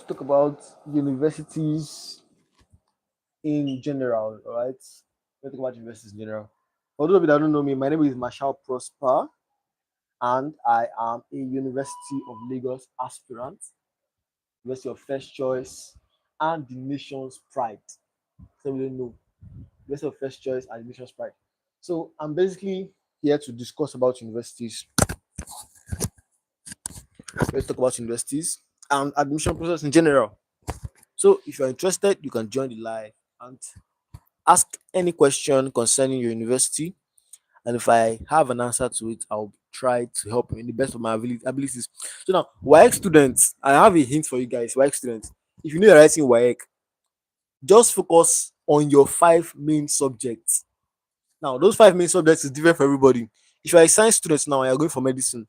to talk about universities in general. All right, let's talk about universities in general. For those of you that don't know me, my name is Marshall Prosper, and I am a University of Lagos aspirant, University of First Choice, and the nation's pride. So we don't know University of First Choice and the nation's pride. So I'm basically here to discuss about universities. Let's talk about universities and admission process in general. So if you're interested, you can join the live and ask any question concerning your university. And if I have an answer to it, I'll try to help in the best of my abilities. So now, WAEC students, I have a hint for you guys. WAEC students, if you know you're writing WAEC, just focus on your five main subjects. Now, those five main subjects is different for everybody. If you're a science student now and you're going for medicine,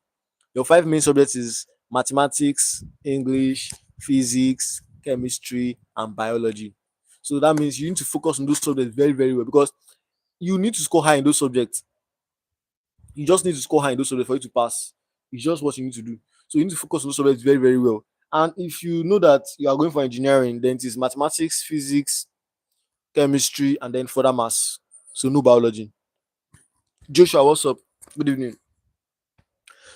your five main subjects is mathematics, English, physics, chemistry, and biology. So that means you need to focus on those subjects very, very well because you need to score high in those subjects. You just need to score high in those subjects for you to pass. It's just what you need to do. So you need to focus on those subjects very, very well. And if you know that you are going for engineering, then it is mathematics, physics, chemistry, and then further maths. So no biology. Joshua, what's up? Good evening.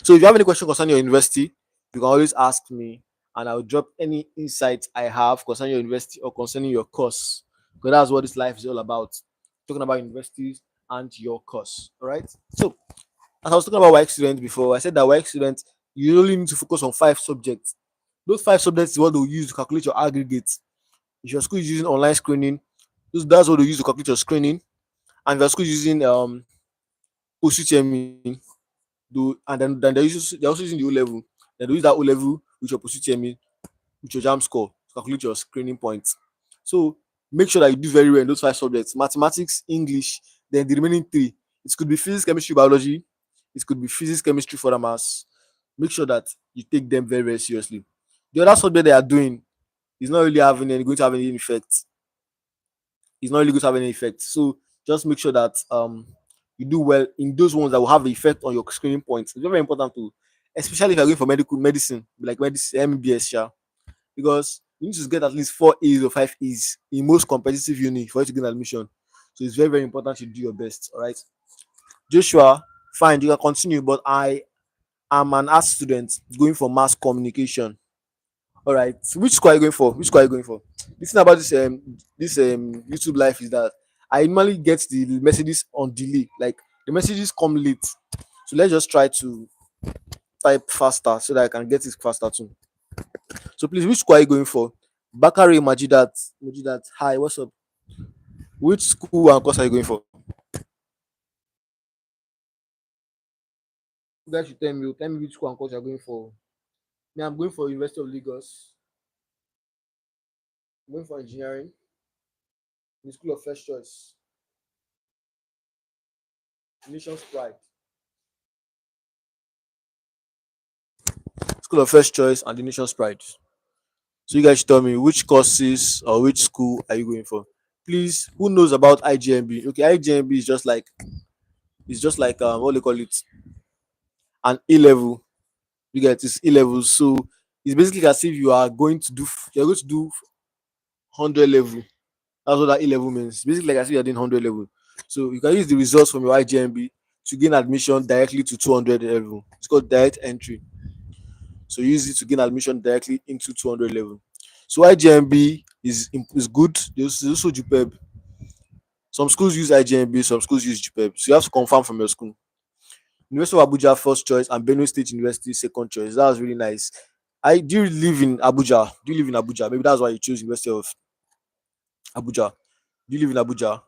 So if you have any question concerning your university, you can always ask me, and I'll drop any insights I have concerning your university or concerning your course. Because that's what this life is all about. Talking about universities and your course. All right. So as I was talking about WAEC students before, I said that WAEC students, you only need to focus on five subjects. Those five subjects is what they'll use to calculate your aggregate. If your school is using online screening, that's what they use to calculate your screening. And if your school is using post UTME, and then they're also using the O level. Then they use that O level with your post UTME, with your JAMB score to calculate your screening points. So make sure that you do very well in those five subjects: mathematics, English, then the remaining three. It could be physics, chemistry, biology. It could be physics, chemistry, further maths. Make sure that you take them very, very seriously. The other subject they are doing is not really going to have any effect. It's not really going to have any effect. So just make sure that you do well in those ones that will have the effect on your screening points. It's very, very important to, especially if you're going for medicine, like medicine, MBS, yeah, because you need to get at least 4 A's or 5 A's in most competitive uni for you to gain admission. So it's very, very important you do your best. All right, Joshua, fine, you can continue, but I am an art student going for mass communication. All right, so which school are you going for? Which school are you going for? The thing about this YouTube life is that I normally get the messages on delay. Like the messages come late. So let's just try to type faster so that I can get it faster too. So please, which school are you going for? Bakari Majidat. Hi, what's up? Which school and course are you going for? You guys should tell me which school and course you're going for. Me, I'm going for University of Lagos. I'm going for engineering. The school of first choice. Nation's pride. School of first choice and the nation's pride. So you guys should tell me which courses or which school are you going for. Please, who knows about IJMB? Okay, IJMB is just like what do you call it? An A level. You get this A level. So it's basically as if you're going to do 100 level. That's what that A level means. Basically, like I said, you're doing 100 level. So you can use the results from your IJMB to gain admission directly to 200 level. It's called direct entry. So use it to gain admission directly into 200 level. So IJMB is good. There's also JUPEB. Some schools use IJMB, some schools use JUPEB. So you have to confirm from your school. University of Abuja first choice and Benue State University second choice. That was really nice. Do you live in Abuja? Do you live in Abuja? Maybe that's why you chose University of Abuja. Do you live in Abuja?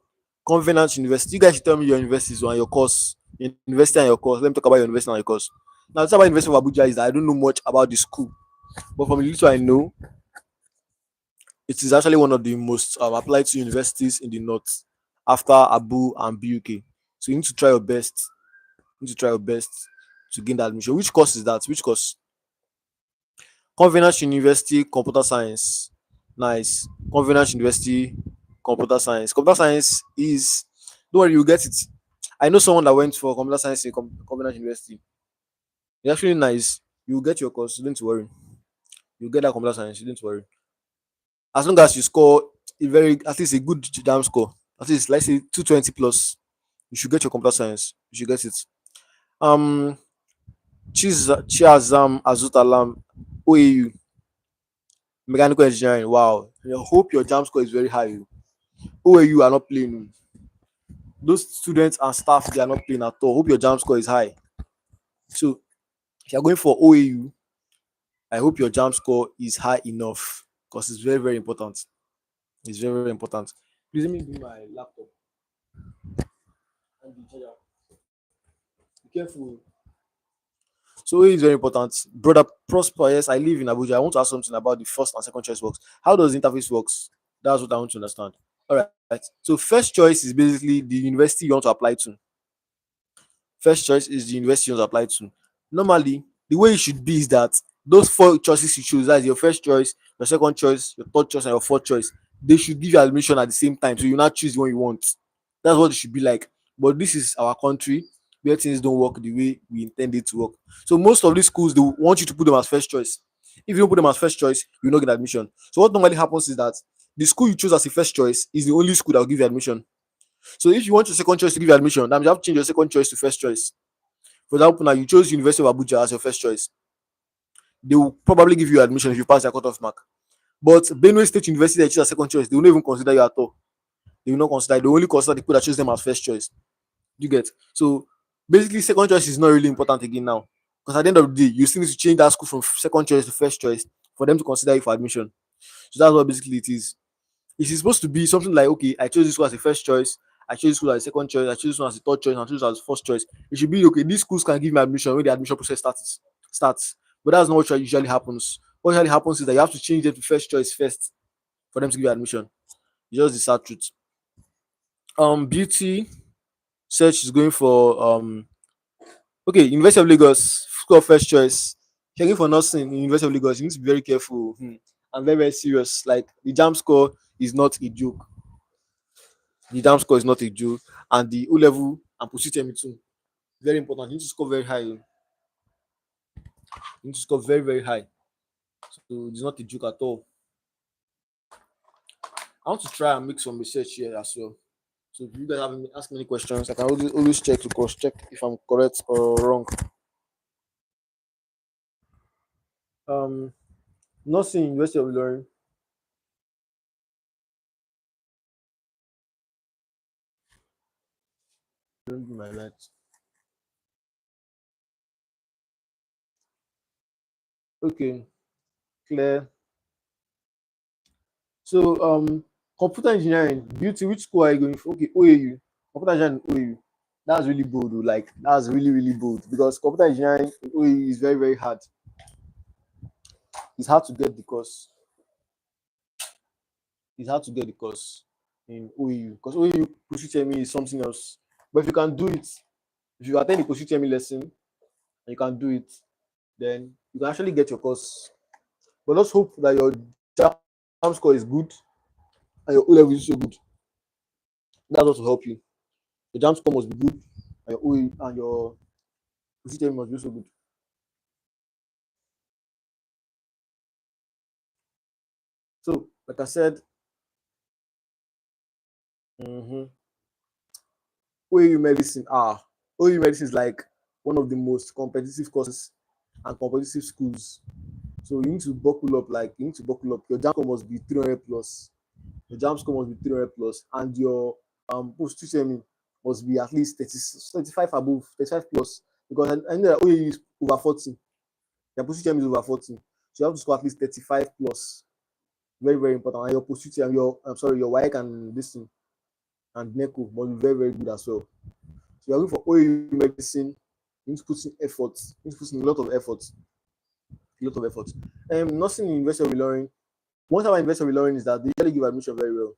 Covenant University. You guys should tell me your universities and your course. University and your course. Let me talk about your university and your course. Now, the thing about University of Abuja is that I don't know much about the school, but from the little I know, it is actually one of the most applied to universities in the north after Abu and BUK. So you need to try your best. You need to try your best to gain that admission. Which course is that? Which course? Covenant University Computer Science. Nice. Covenant University Computer Science. Computer Science is, don't worry, you get it. I know someone that went for computer science in Covenant University. It's actually nice. You get your course, don't worry. You get that computer science, don't worry. As long as you score a very at least a good JAMB score, at least let's say 220 plus, you should get your computer science. You should get it. Um, Chiazam Azutalam OAU mechanical engineering. Wow, I hope your JAMB score is very high. OAU are not playing. Those students and staff, they are not playing at all. Hope your JAMB score is high. So if you're going for OAU, I hope your JAMB score is high enough because it's very, very important. It's very, very important. Please let me bring my laptop and the charger. Be careful. So OAU is very important. Brother Prosper, yes, I live in Abuja. I want to ask something about the first and second choice works. How does the interface works? That's what I want to understand. All right. So first choice is basically the university you want to apply to. First choice is the university you want to apply to. Normally, the way it should be is that those four choices you choose, that's your first choice, your second choice, your third choice, and your fourth choice, they should give you admission at the same time. So you not choose the one you want. That's what it should be like. But this is our country where things don't work the way we intend it to work. So most of these schools, they want you to put them as first choice. If you don't put them as first choice, you will not get admission. So what normally happens is that the school you choose as a first choice is the only school that will give you admission. So if you want your second choice to give you admission, then you have to change your second choice to first choice. For example, now you chose University of Abuja as your first choice. They will probably give you admission if you pass their cutoff mark. But Benue State University that you choose as second choice, they will not even consider you at all. They will not consider. They only consider the people that choose them as first choice. You get? So basically, second choice is not really important again now. Because at the end of the day, you still need to change that school from second choice to first choice for them to consider you for admission. So that's what basically it is. It is supposed to be something like, okay, I chose this school as a first choice, I chose this school as a second choice, I chose this one as a third choice, I chose this as a first choice. It should be okay, these schools can give me admission when the admission process starts. But that's not what usually happens. What usually happens is that you have to change it to first choice first for them to give you admission. It's just the sad truth. Beauty search is going for okay, University of Lagos, school of first choice. If you're going for nursing in University of Lagos, you need to be very careful and very, very serious. Like the JAMB score is not a joke. The JAMB score is not a joke, and the O level and post UTME too. Very important. You need to score very high. You need to score very, very high. So it's not a joke at all. I want to try and make some research here as well. So if you guys have ask me any questions, I can always check to cross check if I'm correct or wrong. Um, Nursing University of Ilorin. Don't be my light. Okay, clear. So computer engineering, beauty, which school are you going for? Okay, OAU. Computer engineering OAU. That's really bold. Oh, like that's really, really bold because computer engineering in OAU is very, very hard. It's hard to get the course. It's hard to get the course in OAU because OAU post-UTME is something else. But if you can do it, if you attend the post-UTME lesson and you can do it, then you can actually get your course. But let's hope that your JAMB score is good and your O level is so good. That's what will help you. Your JAMB score must be good and your OAU and your post-UTME must be so good. So, like I said, mm-hmm, OAU medicine. OAU medicine is like one of the most competitive courses and competitive schools. So you need to buckle up. Like you need to buckle up. Your JAMB score must be 300 plus. Your JAMB score must be 300 plus, and your post UTME must be at least 30, 35 above, 35 plus. Because I know that OAU is over 40. Your post UTME is over 40. So you have to score at least 35 plus. Very, very important. And your post UTME, your I'm sorry, your WAEC and this thing and NECO must be very, very good as well. So you're looking for OAU medicine, you need to put in effort. You need to put in a lot of effort. A lot of effort. Nursing in University of Ilorin. One time I invested with Ilorin is that they usually give admission very well.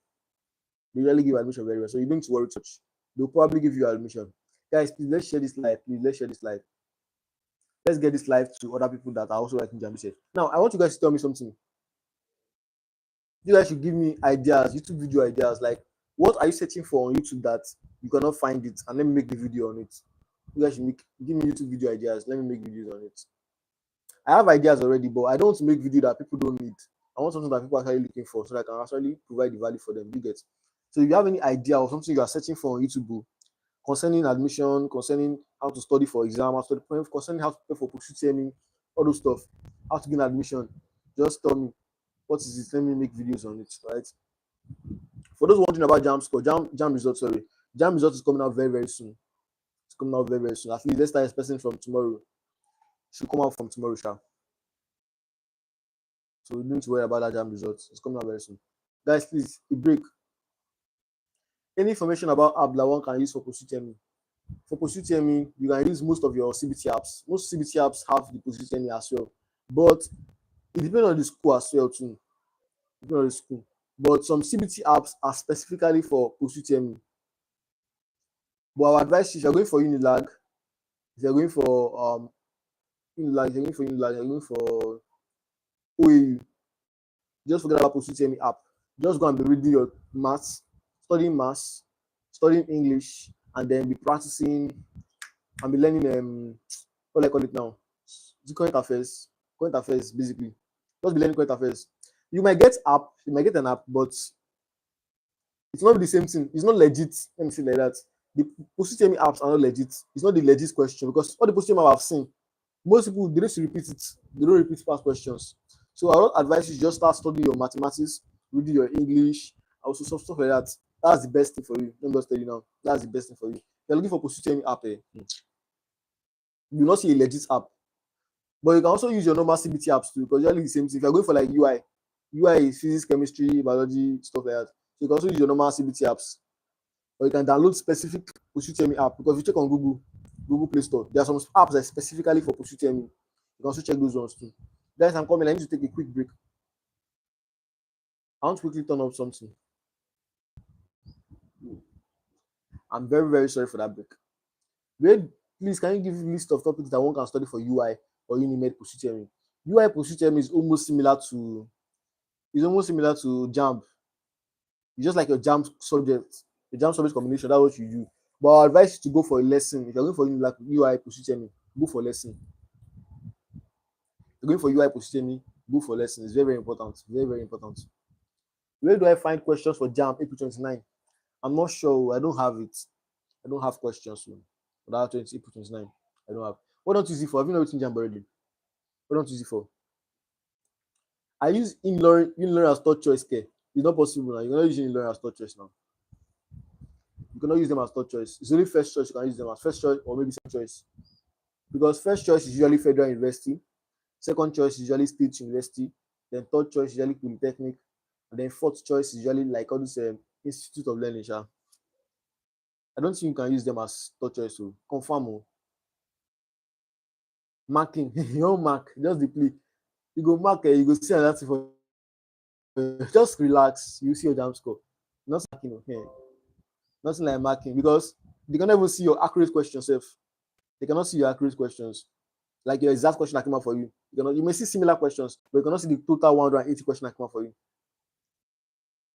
They usually give admission very well. So you don't need to worry too much. They'll probably give you admission. Guys, please let's share this live. Please let's share this live. Let's get this live to other people that are also writing JAMB. Now I want you guys to tell me something. You guys should give me ideas, YouTube video ideas. Like what are you searching for on YouTube that you cannot find it? And let me make the video on it. You guys should give me YouTube video ideas. Let me make videos on it. I have ideas already, but I don't want to make video that people don't need. I want something that people are actually looking for, so that I can actually provide the value for them. You get. So if you have any idea or something you are searching for on YouTube concerning admission, concerning how to study for exam, concerning how to prepare for post-UTME, all those stuff, how to gain admission, just tell me what is it. Let me make videos on it, right? For those wondering about JAMB score, JAMB results, sorry, JAMB results is coming out very, very soon. It's coming out very, very soon. At least let's start expecting from tomorrow. It should come out from tomorrow, sha. So we don't need to worry about that JAMB results. It's coming out very soon. Guys, please, a break. Any information about app that one can use for post-UTME? For post-UTME, you can use most of your CBT apps. Most CBT apps have the post-UTME as well, but it depends on the school as well too. It depends on the school. But some CBT apps are specifically for post-UTME. But our advice is, if you're going for Unilag, if you're going for Unilag, you're going for OAU, just forget about post-UTME app. Just go and be reading your maths, studying English, and then be practicing and be learning what do I call it now? The current affairs basically. Just be learning current affairs. You might get an app, but it's not the same thing. It's not legit. Let me say like that. The post-UTME apps are not legit. It's not the legit question, because all the post-UTME apps I've seen, most people, they don't repeat it. They don't repeat past questions. So I would advise you just start studying your mathematics, reading your English, also some stuff like that. That's the best thing for you. Let me just tell you now. That's the best thing for you. If you're looking for post-UTME app, you will not see a legit app. But you can also use your normal CBT apps too, because usually the same thing. If you're going for like UI is physics, chemistry, biology, stuff like that. So you can also use your normal CBT apps. Or you can download specific post-UTME app, because if you check on Google Play Store, there are some apps that are specifically for post-UTME. You can also check those ones too. Guys, I'm coming. I need to take a quick break. I want to quickly turn off something. I'm very, very sorry for that break. Wait, please, can you give a list of topics that one can study for UI or Unimed post-UTME? UI post-UTME is almost similar to JAMB. It's just like your JAMB subject, the JAMB subject combination. That's what you do. But I advise you to go for a lesson. If you're going for like UI post-UTME, go for lesson. If you're going for UI post-UTME, go for lesson. It's very, very important. Very, very important. Where do I find questions for JAMB April 29? I'm not sure. I don't have it. I don't have questions for that April 29. I don't have. What don't you use it for? Have you not written JAMB already? What don't you use it for? I use in-learning as third choice care. It's not possible now. You cannot use in-learning as third choice now. You cannot use them as third choice. It's only first choice you can use them as first choice or maybe second choice. Because first choice is usually federal university, second choice is usually state university, then third choice is usually polytechnic, and then fourth choice is usually like all this institute of learning. I don't think you can use them as third choice. So confirm. Marking, you don't mark, just the play. You go mark, you go see another thing for just relax, you see your JAMB score. Not marking, okay. Nothing like marking, because they cannot even see your accurate questions. They cannot see your accurate questions. Like your exact question that came out for you. You may see similar questions, but you cannot see the total 180 question that came out for you.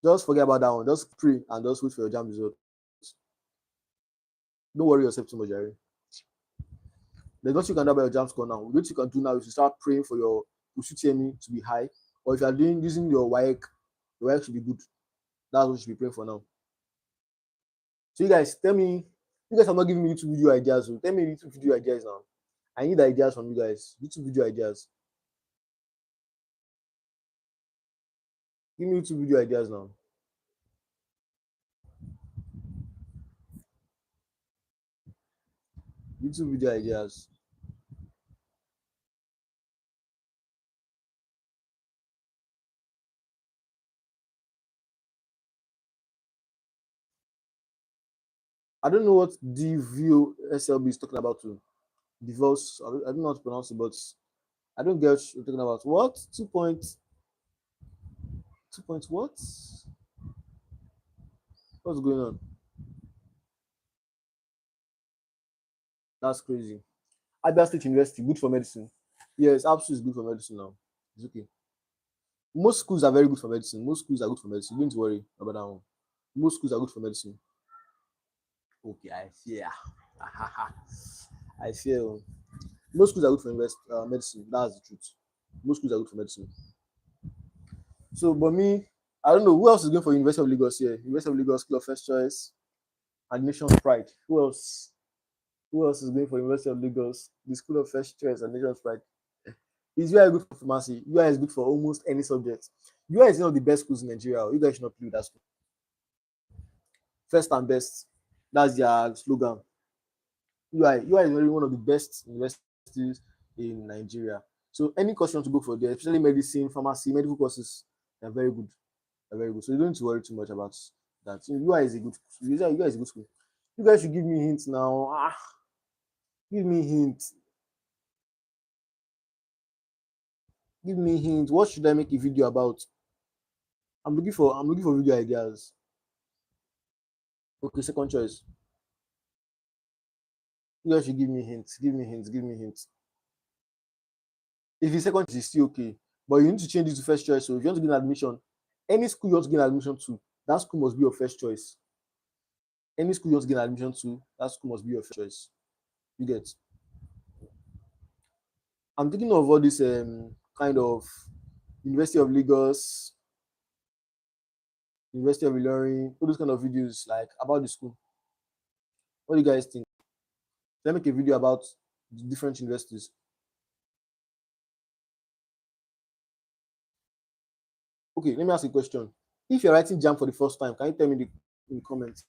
Just forget about that one. Just pray and just wait for your JAMB result. Don't worry yourself too much, Jerry. There's nothing you can do about your JAMB score now. What you can do now is to start praying for your post-UTME to be high. Or if you are using your WAEC, your WAEC should be good. That's what you should be praying for now. So you guys, tell me, you guys are not giving me YouTube video ideas. So tell me YouTube video ideas now. I need ideas from you guys. YouTube video ideas. Give me YouTube video ideas now. YouTube video ideas. I don't know what DVOSLB is talking about too. Divorce. I don't know how to pronounce it, but I don't get what you're talking about. What? 2 points? What? What's going on? That's crazy. Abia State University, good for medicine. Yes, absolutely good for medicine now. It's okay. Most schools are very good for medicine. Most schools are good for medicine. Don't worry about that one. Most schools are good for medicine. Okay, I fear. I fear. Most schools are good for medicine. That's the truth. Most schools are good for medicine. So, but me, I don't know who else is going for University of Lagos here. University of Lagos, School of First Choice, and Nation's Pride. Who else? Who else is going for University of Lagos, the School of First Choice, and Nation's Pride? Is UI good for pharmacy? UI is good for almost any subject. UI is one of the best schools in Nigeria. You guys should not play with that school. First and best. That's their slogan. UI is really one of the best universities in Nigeria. So any course you want to go for there, especially medicine, pharmacy, medical courses, they're very good. They're very good. So you don't need to worry too much about that. UI is a good school. UI is a good school. You guys should give me hints now. Give me hints. Give me hints. What should I make a video about? I'm looking for video ideas. Okay, second choice. You guys should give me hints. Give me hints. Give me hints. If it's second choice, it's still okay. But you need to change it to first choice. So if you want to get an admission, any school you want to get an admission to, that school must be your first choice. Any school you want to get an admission to, that school must be your first choice. You get. I'm thinking of all this kind of University of Lagos, University of Ilorin, all those kind of videos like about the school. What do you guys think? Let me make a video about the different universities. Okay, let me ask you a question. If you're writing JAMB for the first time, can you tell me in the comments?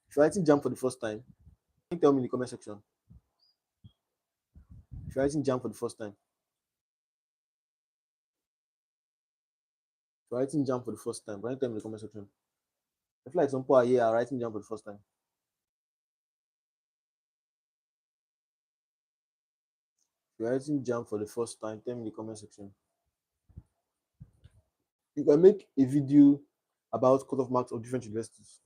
If you're writing JAMB for the first time, can you tell me in the comment section? If you're writing JAMB for the first time, if you're writing JAMB for the first time, can you tell me in the comment section? I feel like some people are here are writing JAMB for the first time. If you're writing JAMB for the first time, tell me in the comment section. You can make a video about cutoff marks of different universities.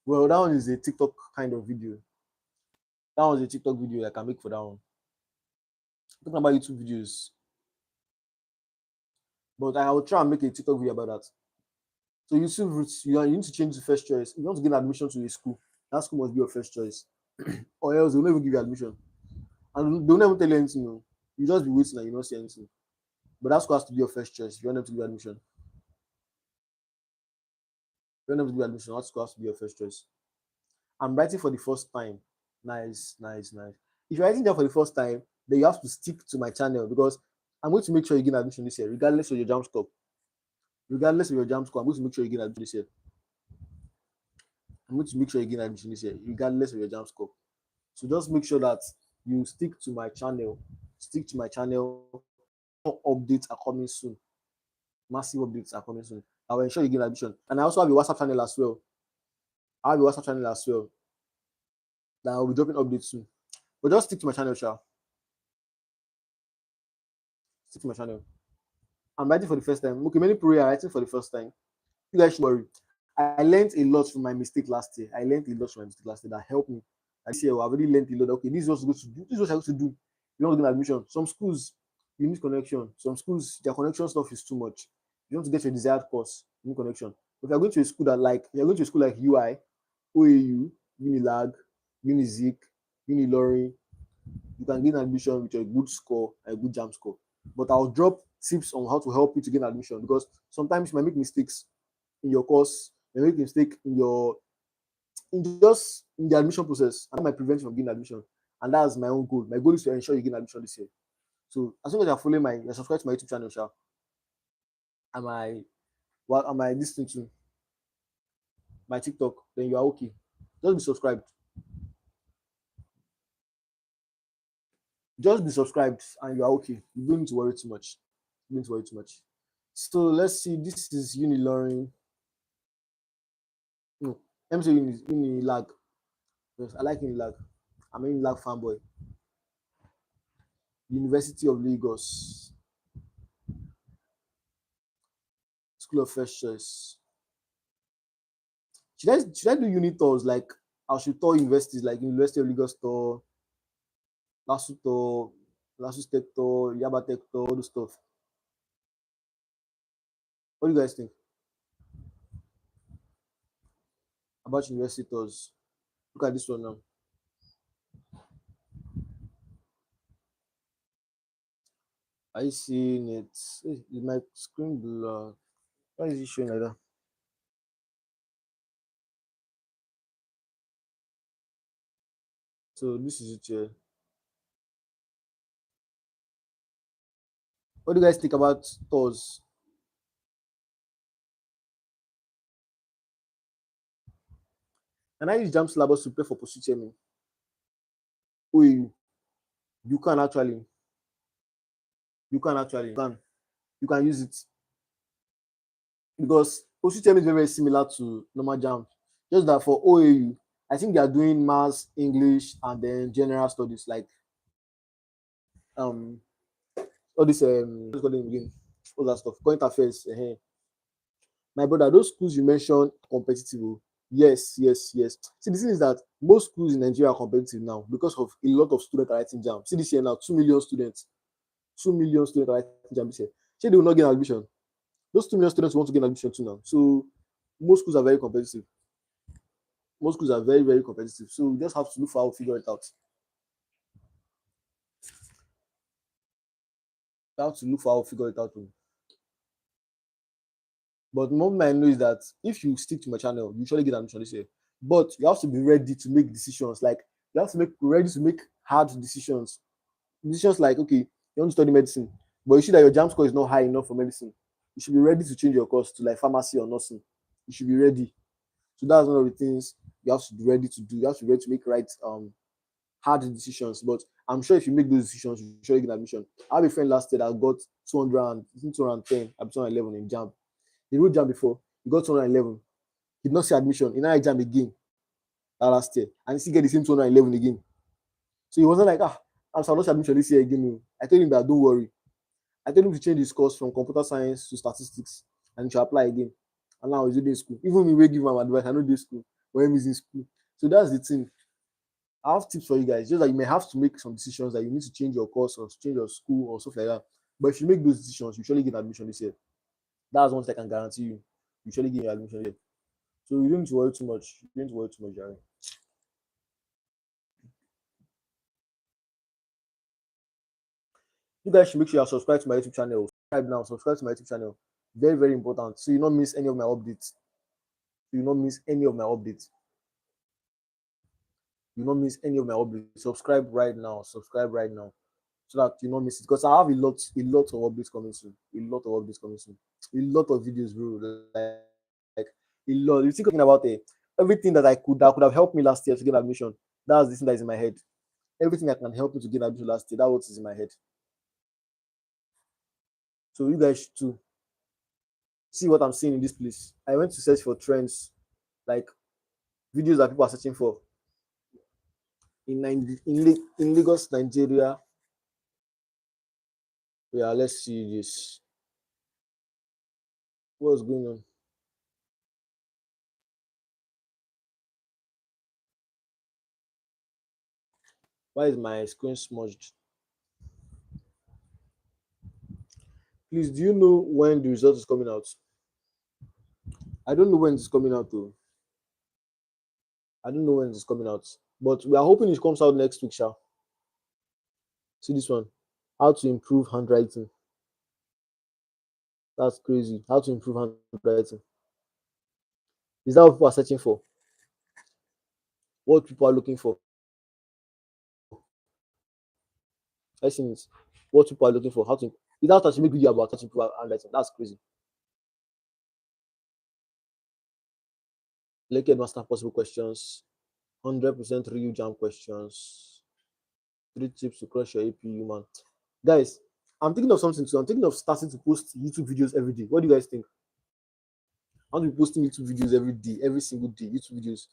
Well, that one is a TikTok kind of video. That was a TikTok video I can make for that one. I'm talking about YouTube videos. But I will try and make a TikTok video about that. So YouTube routes, you need to change the first choice. If you want to get admission to a school, that school must be your first choice. Or else they'll never give you admission. And they'll never tell you anything. No. You just be waiting and you don't see anything. But that school has to be your first choice if you want them to give admission. If you want them to give admission, that school has to be your first choice. I'm writing for the first time. Nice, nice, nice. If you're writing there for the first time, then you have to stick to my channel because I'm going to make sure you get admission this year, regardless of your JAMB score. Regardless of your JAMB score, I'm going to make sure you get admission this year. I'm going to make sure you get admission this year, regardless of your JAMB score. So just make sure that you stick to my channel. Stick to my channel. Updates are coming soon. Massive updates are coming soon. I will ensure you get admission. And I also have a WhatsApp channel as well. I have a WhatsApp channel as well. That I'll be dropping updates soon. But just stick to my channel, Sha. Stick to my channel. I'm writing for the first time. Okay, many people are writing for the first time. You guys should worry. I learned a lot from my mistake last year. That helped me. This year, I've already learned a lot. Okay, this is what I'm supposed to do. This is what I'm supposed to do. You want to get admission. Some schools, you need connection. Some schools, their connection stuff is too much. You want to get your desired course, you need connection. If you're going to a school that you're going to a school like UI, OAU, Unilag, Unizik, Unilori, you can get admission with a good score, a good JAMB score. But I'll drop tips on how to help you to get admission because sometimes you might make mistakes in your course, you make a mistake in the admission process, and that might prevent you from getting admission. And that's my own goal. My goal is to ensure you get admission this year. So as long as you're following you're subscribed to my YouTube channel, Sha, am I listening to my TikTok, then you are okay. Just be subscribed. Just be subscribed and you are okay. You don't need to worry too much. You don't need to worry too much. So let's see. This is Uniloring. No, let me say Unilag. Yes, I like Unilag. I'm an Unilag fanboy. University of Lagos. School of First Choice. Should I do uni tours like I should tour universities like University of Lagos tour, LASU tour, LASU Tech tour, Yaba Tech tour, all those stuff. What do you guys think about university tours? Look at this one now. Are you seeing it? Is my screen blurred? Why is it showing like that? So this is it here. What do you guys think about tours? And I use JAMB syllabus to prepare for post UTME. Oh, you can actually, you can use it because post UTME is very, very similar to normal JAMB. Just that for OAU, I think they are doing maths, English, and then general studies like um all this what's called again, all that stuff, current affairs. My brother, those schools you mentioned competitive. Yes, yes, yes. See, the thing is that most schools in Nigeria are competitive now because of a lot of students are writing JAMB. See this year now, 2 million students, 2 million students are writing JAMB this year. See, they will not get admission. Those 2 million students want to get admission too now. So most schools are very competitive. Most schools are very, very competitive. So we just have to look for how to figure it out. We have to look for how to figure it out. But one thing I know is that if you stick to my channel, you surely get admission this year. But you have to be ready to make decisions. Like you have to make ready to make hard decisions. Decisions like, okay, you want to study medicine, but you see that your JAMB score is not high enough for medicine. You should be ready to change your course to like pharmacy or nursing. You should be ready. So that's one of the things you have to be ready to do. You have to be ready to make right hard decisions. But I'm sure if you make those decisions, you surely get admission. I have a friend last year that got 200 and 210, 211 in JAMB. He wrote JAMB before, he got 211. He did not see admission. He now JAMB again last year, and he still get the same 211 again. So he wasn't like, I'm not admission this year again. I told him that don't worry. I told him to change his course from computer science to statistics and to apply again. And now he's doing school. Even me, we give him advice. I know this school, but him is in school. So that's the thing. I have tips for you guys. Just that you may have to make some decisions that you need to change your course or change your school or stuff like that. But if you make those decisions, you surely get admission this year. That's one thing I can guarantee you. You surely get your admission here. So you don't need to worry too much. You don't need to worry too much, Jerry. You guys should make sure you subscribe to my YouTube channel. Subscribe now. Subscribe to my YouTube channel. Very, very important. So you don't miss any of my updates. You don't miss any of my updates. You don't miss any of my updates. Subscribe right now. Subscribe right now. So that you don't miss it. Because I have a lot of updates coming soon. A lot of updates coming soon. A lot of videos, bro. Like a lot. You think about it. Everything that could have helped me last year to get admission. That's the thing that is in my head. Everything that can help me to get admission last year. That's what is in my head. So you guys too see what I'm seeing in this place. I went to search for trends, like videos that people are searching for in Lagos, Nigeria. Yeah, let's see this. What's going on? Why is my screen smudged? Please, do you know when the result is coming out? I don't know when it's coming out though. I don't know when it's coming out, but we are hoping it comes out next week, shall. See this one. How to improve handwriting. That's crazy. How to improve handwriting. Is that what people are searching for? What people are looking for? I think it's what people are looking for. How to without actually make video about how to improve handwriting. That's crazy. Naked master possible questions. 100% real jam questions. 3 tips to crush your APU, man. Guys, I'm thinking of something too. I'm thinking of starting to post YouTube videos every day. What do you guys think? I'm going to be posting YouTube videos every day, every single day. YouTube videos.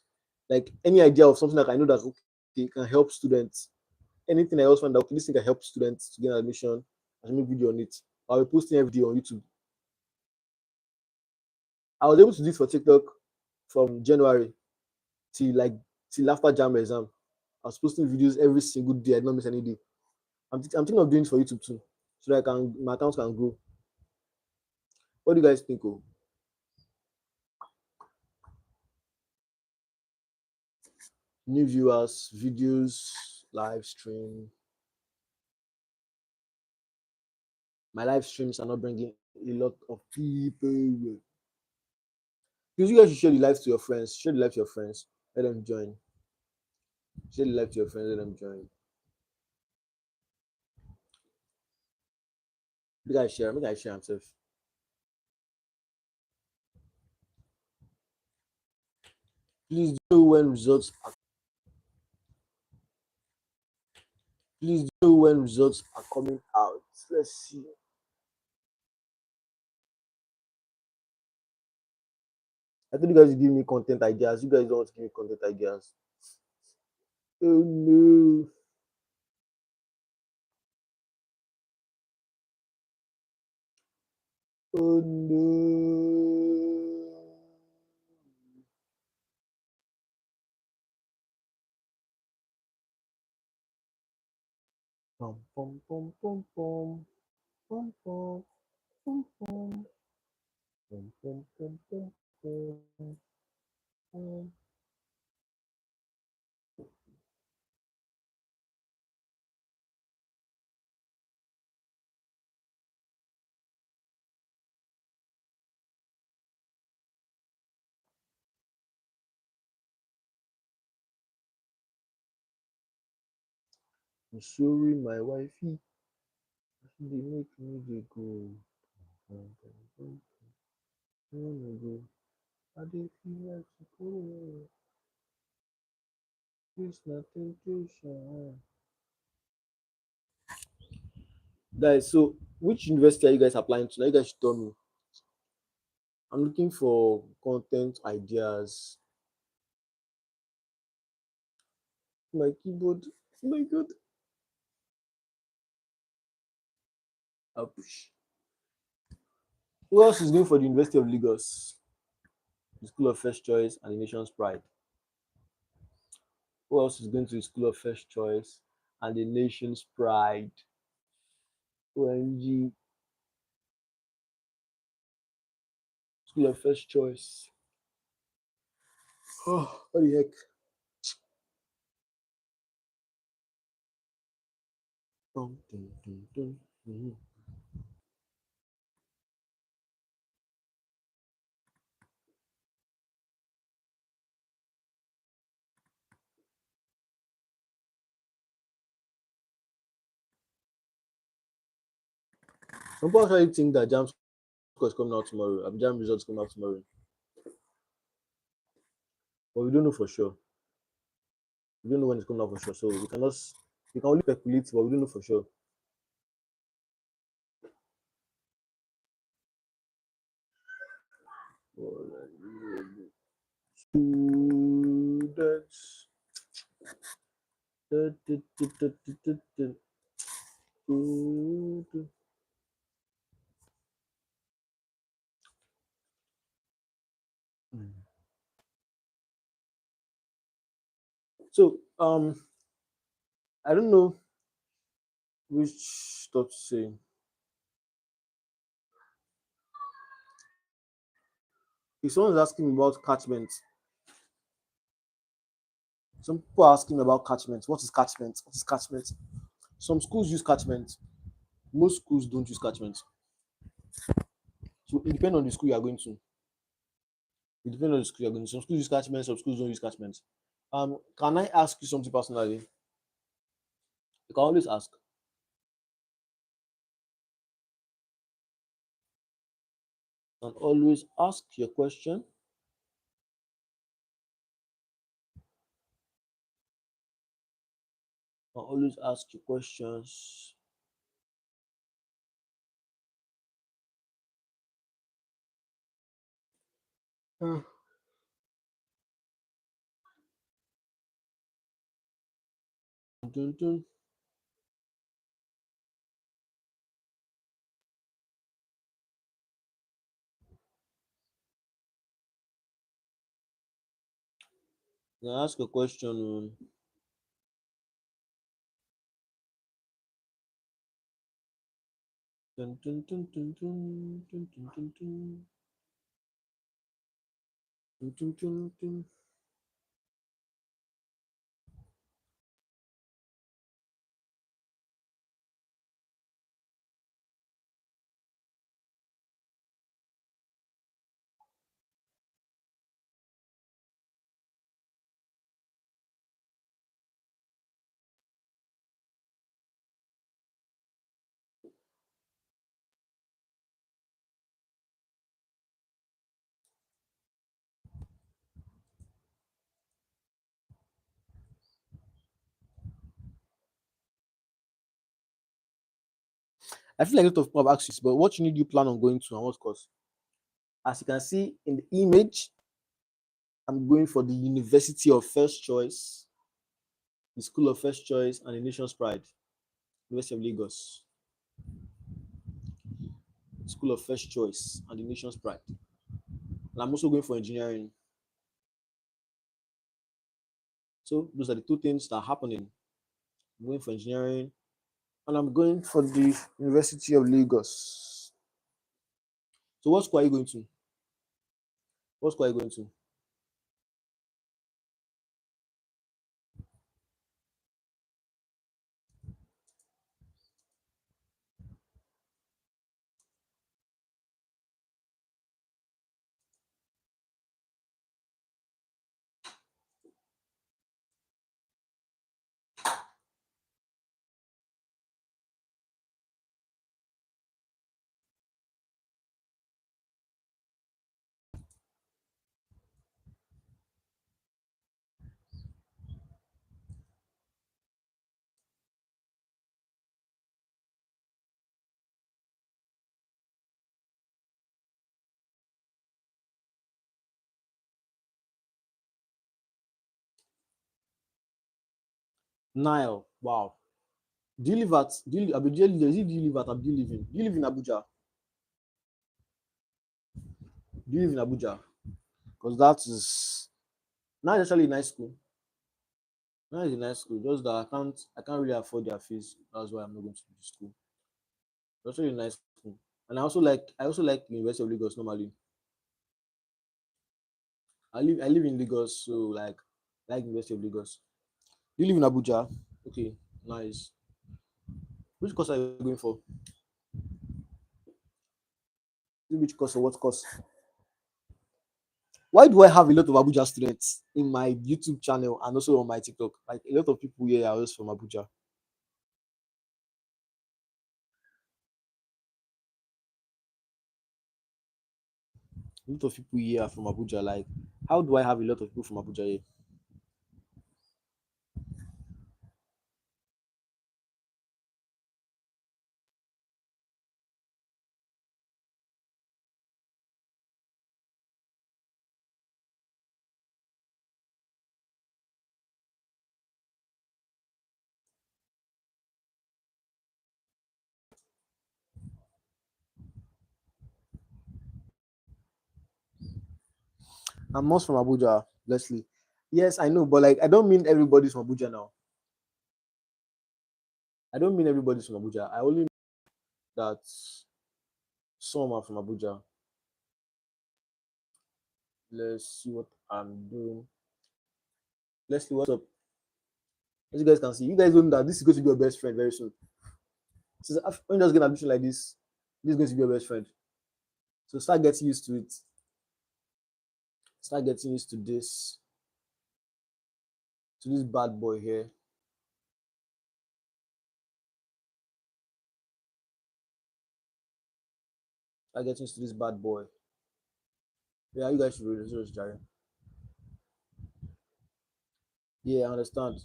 Like any idea of something that I know that okay, can help students. Anything I also find that okay, this thing can help students to get admission. I make video on it. I'll be posting every day on YouTube. I was able to do this for TikTok from January till after JAMB exam. I was posting videos every single day. I did not miss any day. I'm thinking of doing it for YouTube too, so that my account can grow. What do you guys think? Oh, new viewers, videos, live stream. My live streams are not bringing a lot of people. Because you guys should share the life to your friends. Share the life to your friends. Let them join. Share the life to your friends. Let them join. Make I share. Make I share himself. Please do when results are please do when results are coming out. Let's see. I thought you guys would give me content ideas. You guys don't want to give me content ideas. Oh no. Oh no. Pom pom pom pom pom pom pom pom pom pom pom pom pom pom pom. I'm sorry, my wifey. She dey make me dey go. Pom pom pom pom go. I dey feel like to go. It's not temptation. Guys, so which university are you guys applying to? Now you guys should tell me. I'm looking for content ideas. My keyboard. Oh my god. I'll push. Who else is going for the University of Lagos? The School of First Choice and the Nation's Pride. Who else is going to the School of First Choice and the Nation's Pride? OMG. School of First Choice. Oh, what the heck? Dun, dun, dun, dun, dun. Some people actually think that JAMB score is coming out tomorrow. JAMB results come out tomorrow. But we don't know for sure. We don't know when it's coming out for sure. So we can only speculate, but we don't know for sure. Students. So I don't know which stuff to say. If someone's asking me about catchment, some people are asking me about catchment. What is catchment? What is catchment? Some schools use catchment. Most schools don't use catchment. So it depends on the school you are going to. It depends on the school you're going to. Some schools use catchment, some schools don't use catchment. Can I ask you something personally? You can always ask. And always ask your question. And always ask your questions. Hmm. Dun, dun. Can I ask a question? Dun, dun, dun, dun, dun, dun, dun, dun, dun. Dun, dun, dun, dun. I feel like a lot of people have asked this, but what uni do you plan on going to and what course? As you can see in the image, I'm going for the University of First Choice, the School of First Choice, and the Nation's Pride, University of Lagos, School of First Choice, and the Nation's Pride. And I'm also going for engineering. So those are the two things that are happening. I'm going for engineering, and I'm going for the University of Lagos. So what school are you going to? What school are you going to? Nile. Wow. Do you live at? Do you, do you live at? Do you live in? Do you live in Abuja? Do you live in Abuja? Because that is not actually a nice school. Not a nice school. Just that I can't really afford their fees. That's why I'm not going to the school. It's actually a nice school. And I also like University of Lagos normally. I live in Lagos, so like University of Lagos. You live in Abuja? Okay, nice. Which course are you going for? Which course or what course? Why do I have a lot of Abuja students in my YouTube channel and also on my TikTok? Like a lot of people here are also from Abuja. A lot of people here are from Abuja. Like, how do I have a lot of people from Abuja here? I'm most from Abuja, Leslie. Yes, I know, but like I don't mean everybody's from Abuja now. I don't mean everybody's from Abuja. I only mean that some are from Abuja. Let's see what I'm doing. Leslie, what's up? As you guys can see, you guys know that this is going to be your best friend very soon. So when you just get an admission like this is going to be your best friend. So start getting used to it. Start getting used to this bad boy here. Start getting used to this bad boy. Yeah, you guys should really serious, Jerry. Yeah, I understand.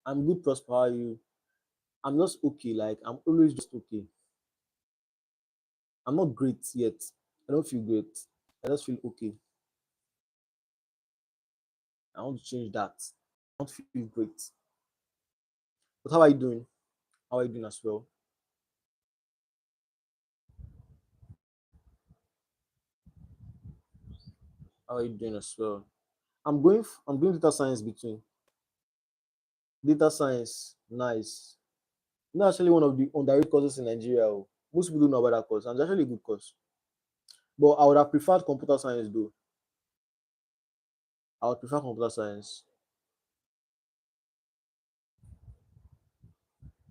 I'm good, Prosper. How are you? I'm just okay. Like I'm always just okay. I'm not great yet. I don't feel great. I just feel okay. I want to change that. I want to feel great. But how are you doing? How are you doing as well? How are you doing as well? I'm doing data science between data science. Nice. Not actually one of the underrated courses in Nigeria. Oh. Most people don't know about that course, and it's actually a good course. But I would have preferred computer science though. I would prefer computer science.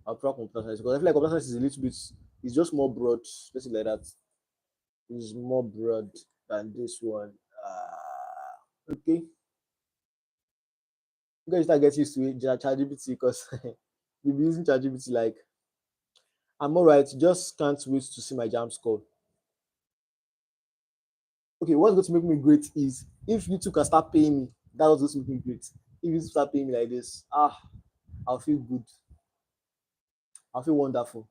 I would prefer computer science because I feel like computer science is a little bit. It's just more broad. Let's say like that. It's more broad than this one. Okay. You guys start getting used to it, ChatGPT, because you'll be using ChatGPT like I'm alright, just can't wait to see my jam score. Okay, what's going to make me great is if you two can start paying me, that's what's going to make me great. If you start paying me like this, I'll feel good. I'll feel wonderful.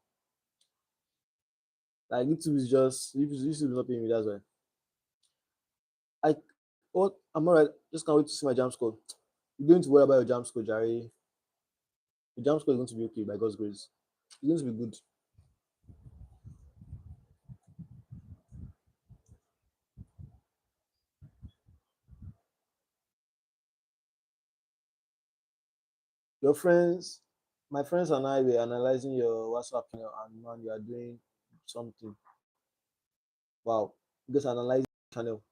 Like YouTube is just YouTube is not paying me. That's why. I what I'm alright. Just can't wait to see my jam score. You don't need to worry about your jam score, Jerry. Your jam score is going to be okay by God's grace. It's going to be good. Your friends, my friends and I were analyzing your WhatsApp channel, and man, you are doing something. Wow, just analyzing the channel.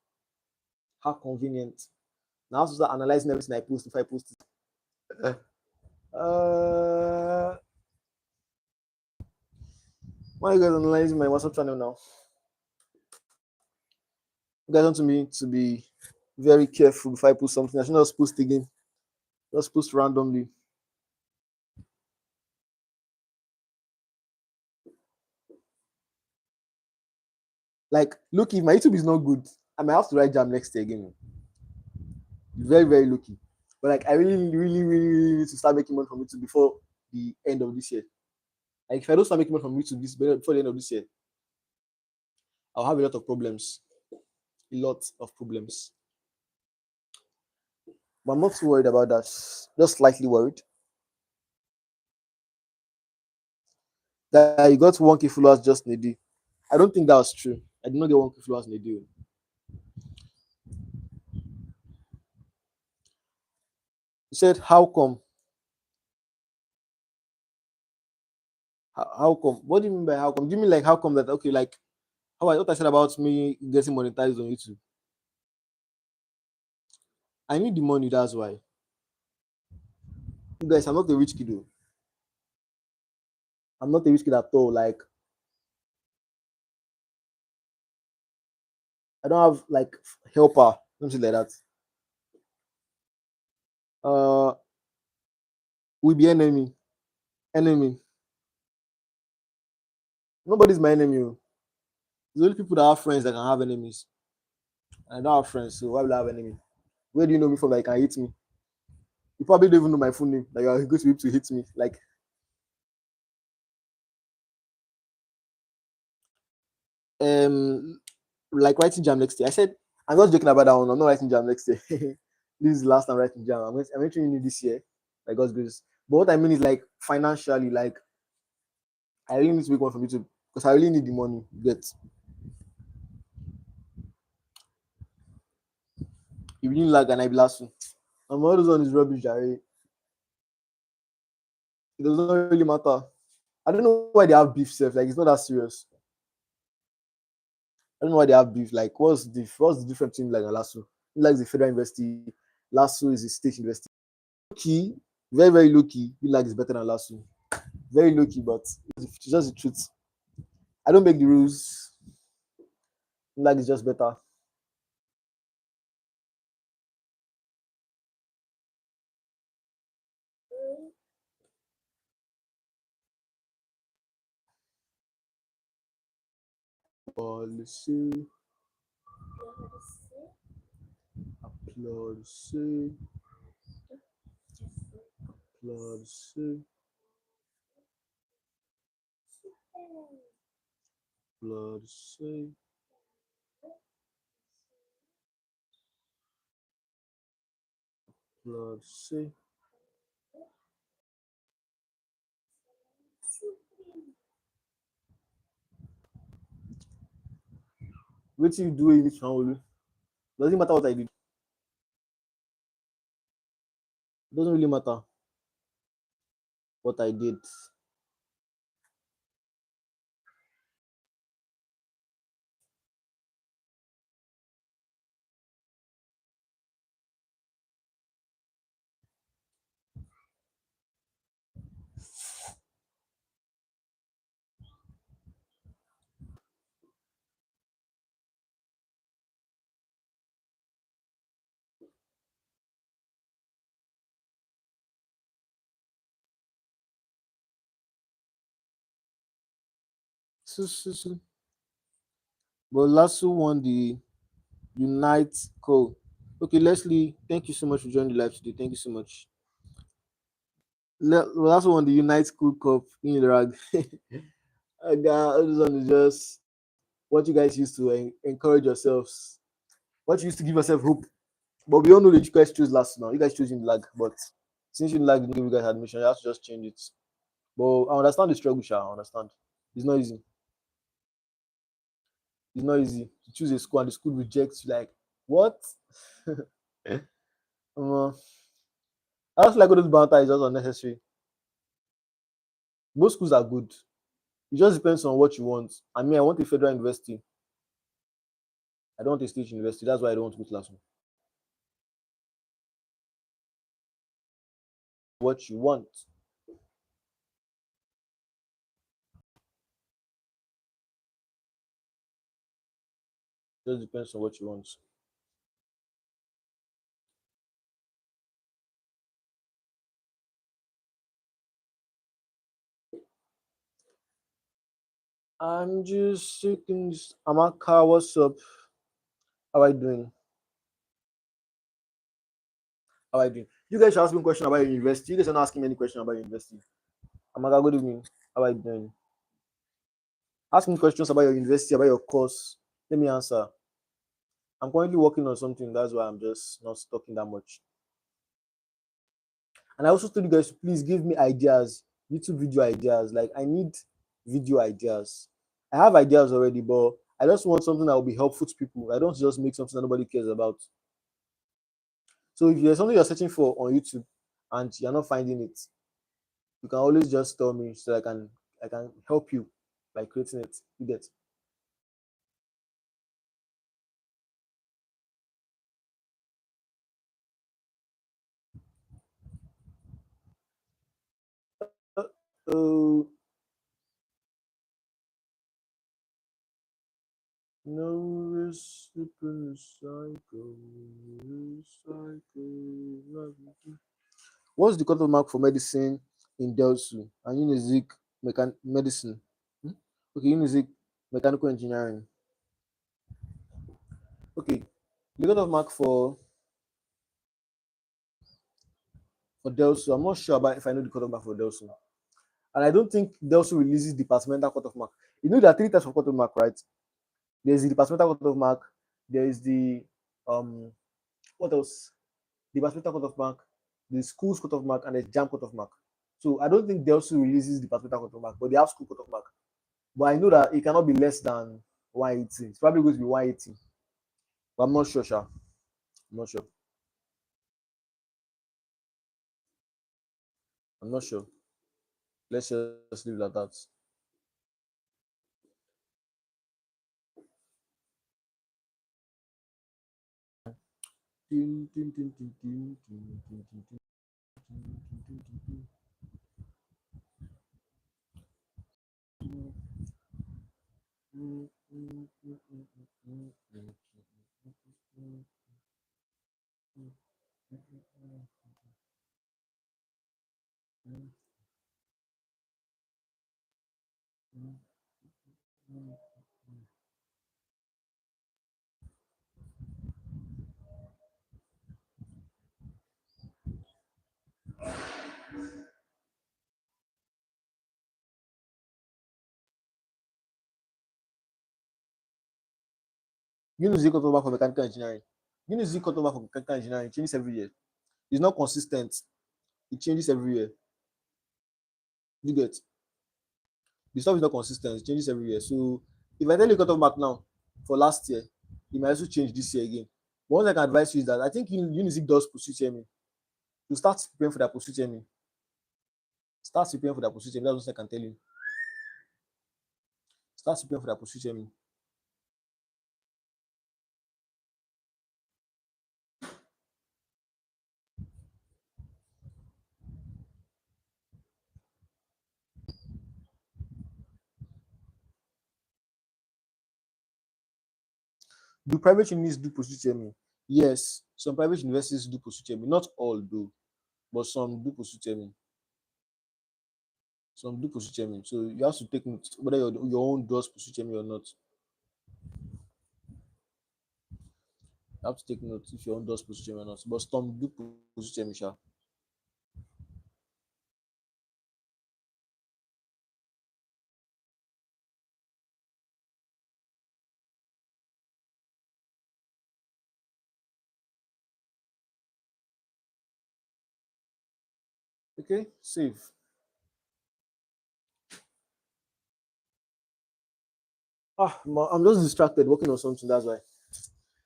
How convenient. Now I have to start analyzing everything I post if I post it. Uh, why are you guys analyzing my WhatsApp channel now? You guys want me to be very careful if I post something. I should not just post again. Just post randomly. Like, look, if my YouTube is not good, I might have to write jam next year again. Very, very lucky. But like, I really need to start making money from YouTube before the end of this year. Like, if I don't start making money from YouTube before the end of this year, I'll have a lot of problems. A lot of problems. But I'm not too worried about that. Just slightly worried. That you got 1K followers just in a day. I don't think that was true. I did not get 1K followers in a day. You said, how come? How come? What do you mean by how come? Do you mean like how come that, okay, like what I said about me getting monetized on YouTube? I need the money, that's why. You guys, I'm not a rich kid though. I'm not a rich kid at all. Like, I don't have like helper, something like that. Uh, we be enemy. Enemy. Nobody's my enemy. Oh. There's only people that have friends that can have enemies. I don't have friends, so why will I have enemy? Where do you know me from that you can hit me? You probably don't even know my full name. Like, you're going to be able to hit me. Um, like writing jam next year. I said, I'm not joking about that one. I'm not writing jam next year. This is the last time writing jam. I'm entering uni this year, by God's grace. But what I mean is like financially, like I really need to make one from YouTube because I really need the money. Get you really lag and I be last one. And all those one is rubbish, Jerry. It does not really matter. I don't know why they have beef self. Like it's not that serious. I don't know why they have beef. Like what's the difference between like and Lasso? Like the federal university, Lasso is a state university. Key, very very low key. Like is better than Lasso. Very low key, but it's just the truth. I don't make the rules. Like it's just better. Policy, policy, policy, policy. Policy. What you do in this one? Doesn't matter what I did. It doesn't really matter what I did. So. But Lasso won the Unite call. Okay, Leslie, thank you so much for joining the live today. Thank you so much. Lasso won the Unite School Cup in the rag. This one is just what you guys used to encourage yourselves, what you used to give yourself hope. But we all know that you guys choose last now. You guys choose in lag, but since you lag didn't give you guys admission, you have to just change it. But I understand the struggle, Sha. I understand. It's not easy. It's not easy to choose a school and the school rejects you. Like, what? um, I just like all those banter is just unnecessary. Most schools are good. It just depends on what you want. I mean, I want a federal university. I don't want a state university. That's why I don't want to go to last one. What you want. Just depends on what you want. I'm just sitting. Amaka, what's up? How are you doing? How are you doing? You guys should ask me a question about your university. You guys are not asking me any question about your university. Amaka, good evening. How are you doing? Ask me questions about your university, about your course. Let me answer. I'm currently working on something. That's why I'm just not talking that much. And I also told you guys to please give me ideas, YouTube video ideas. Like I need video ideas. I have ideas already, but I just want something that will be helpful to people. I don't just make something that nobody cares about. So if there's something you're searching for on YouTube and you're not finding it, you can always just tell me so I can help you by creating it. You get. Oh, no reciprocal cycle, cycle. What's the cutoff mark for medicine in Delsu and Unizik medicine? Hmm? Okay, Unizik mechanical engineering. Okay, the cutoff mark for Delsu. I'm not sure about if I know the cutoff mark for Delsu, and I don't think Delsu releases departmental cutoff mark. You know there are three types of cutoff mark, right? There's the departmental cutoff mark. There is the um what else? Departmental cutoff mark, the school's cutoff mark, and the JAMB cutoff mark. So I don't think Delsu releases departmental cutoff mark, but they have school cutoff mark. But I know that it cannot be less than 180. It's probably going to be 180. But I'm not sure, Sha. I'm not sure. I'm not sure. Let's just leave it at that. Unity cutoff mark for mechanical engineering. Unity cutoff mark for mechanical engineering changes every year. It's not consistent. It changes every year. You get the stuff is not consistent. It changes every year. So if I tell you cutoff mark now for last year, it might also change this year again. But one thing I can advise you is that I think Unity does pursue UTME. To start preparing for that pursuit UTME. Start preparing for that pursuit UTME. That's what I can tell you. Start preparing for that pursuit UTME. Do private universities do pursuit UTME? Yes, some private universities do pursuit UTME. Not all do, but some do pursuit UTME. Some do pursuit UTME. So you have to take note whether your own does pursuit UTME or not. You have to take note if your own does pursuit UTME or not. But some do pursuit UTME, sha. Okay, save. I'm just distracted working on something. That's why.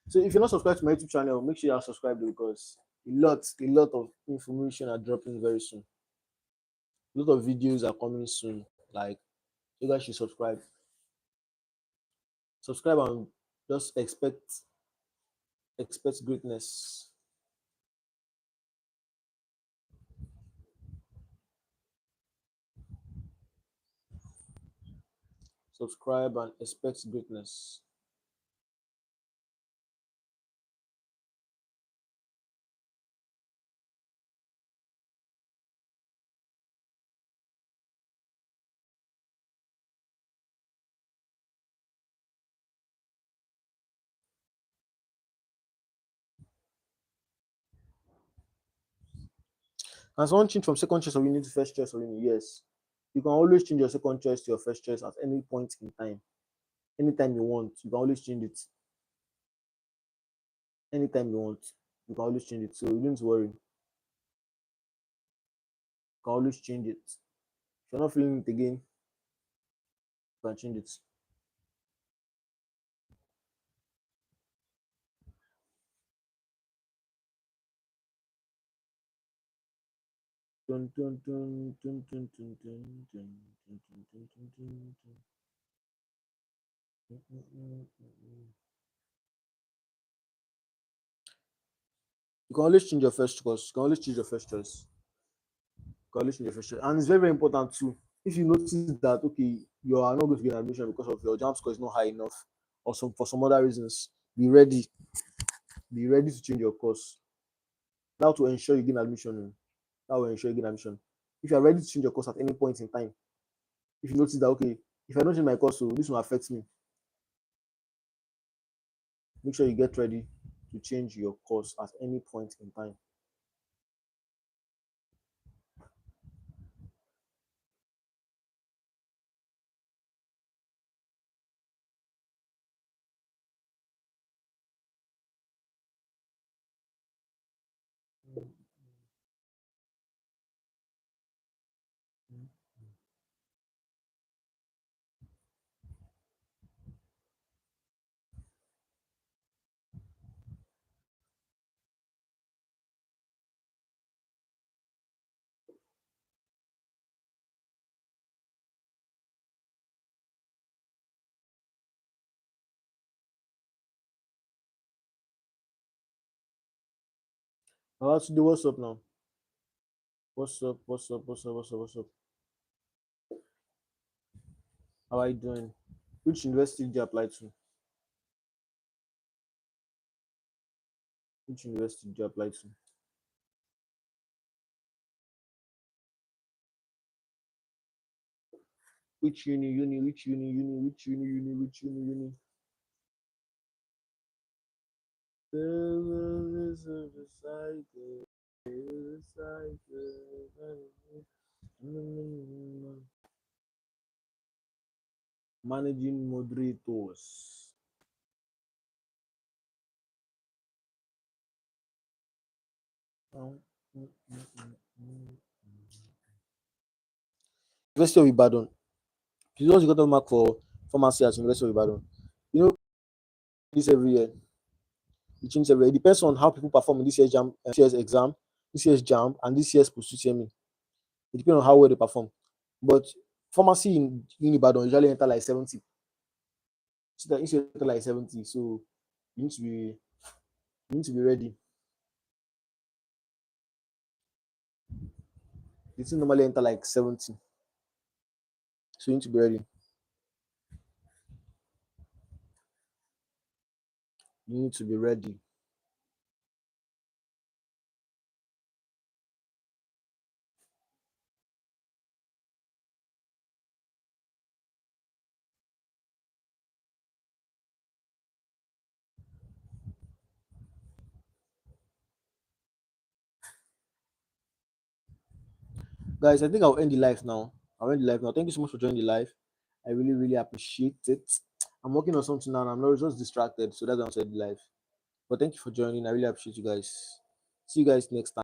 So if you're not subscribed to my YouTube channel, make sure you are subscribed because a lot of information are dropping very soon. A lot of videos are coming soon. Like you guys should subscribe and just expect greatness. Subscribe and expect greatness. Can someone change from second choice of uni to first choice of uni? Yes. You can always change your second choice to your first choice at any point in time. Anytime you want, you can always change it. Anytime you want, you can always change it. So you don't need to worry. You can always change it. If you're not feeling it again, you can change it. Dun, dun, dun, dun, dun, dun, dun, dun, dun, dun, dun, dun, dun, dun. You can always change your first choice. You can always change your first choice. You can always change your first choice. And it's very, very important too. If you notice that okay, you are not going to get admission because of your JAMB score is not high enough, or for some other reasons, be ready. Be ready to change your course. Now to ensure you get admission. That will ensure you get admission. If you are ready to change your course at any point in time, if you notice that okay, if I don't change my course, so this will affect me, make sure you get ready to change your course at any point in time. Now, today, what's up now? What's up? What's up? What's up? What's up? What's up? How are you doing? Which university did you apply to? Which university did you apply to? Which uni, which uni, which uni, which uni? Managing moderators. University of Ibadan. You just got a mark for pharmacy at University of Ibadan. You know this every year. It changes every year. It depends on how people perform in this year's JAM, this year's exam, this year's JAM, and this year's post UTME. It depends on how well they perform. But pharmacy in Ibadan usually enter like 70. So that you enter like 70. So you need to be you need to be ready. The thing normally enter like 70. So you need to be ready. You need to be ready. Guys, I think I'll end the live now. I'll end the live now. Thank you so much for joining the live. I really, really appreciate it. I'm working on something now and I'm not just distracted. So that's why I'm saying the live. But thank you for joining. I really appreciate you guys. See you guys next time.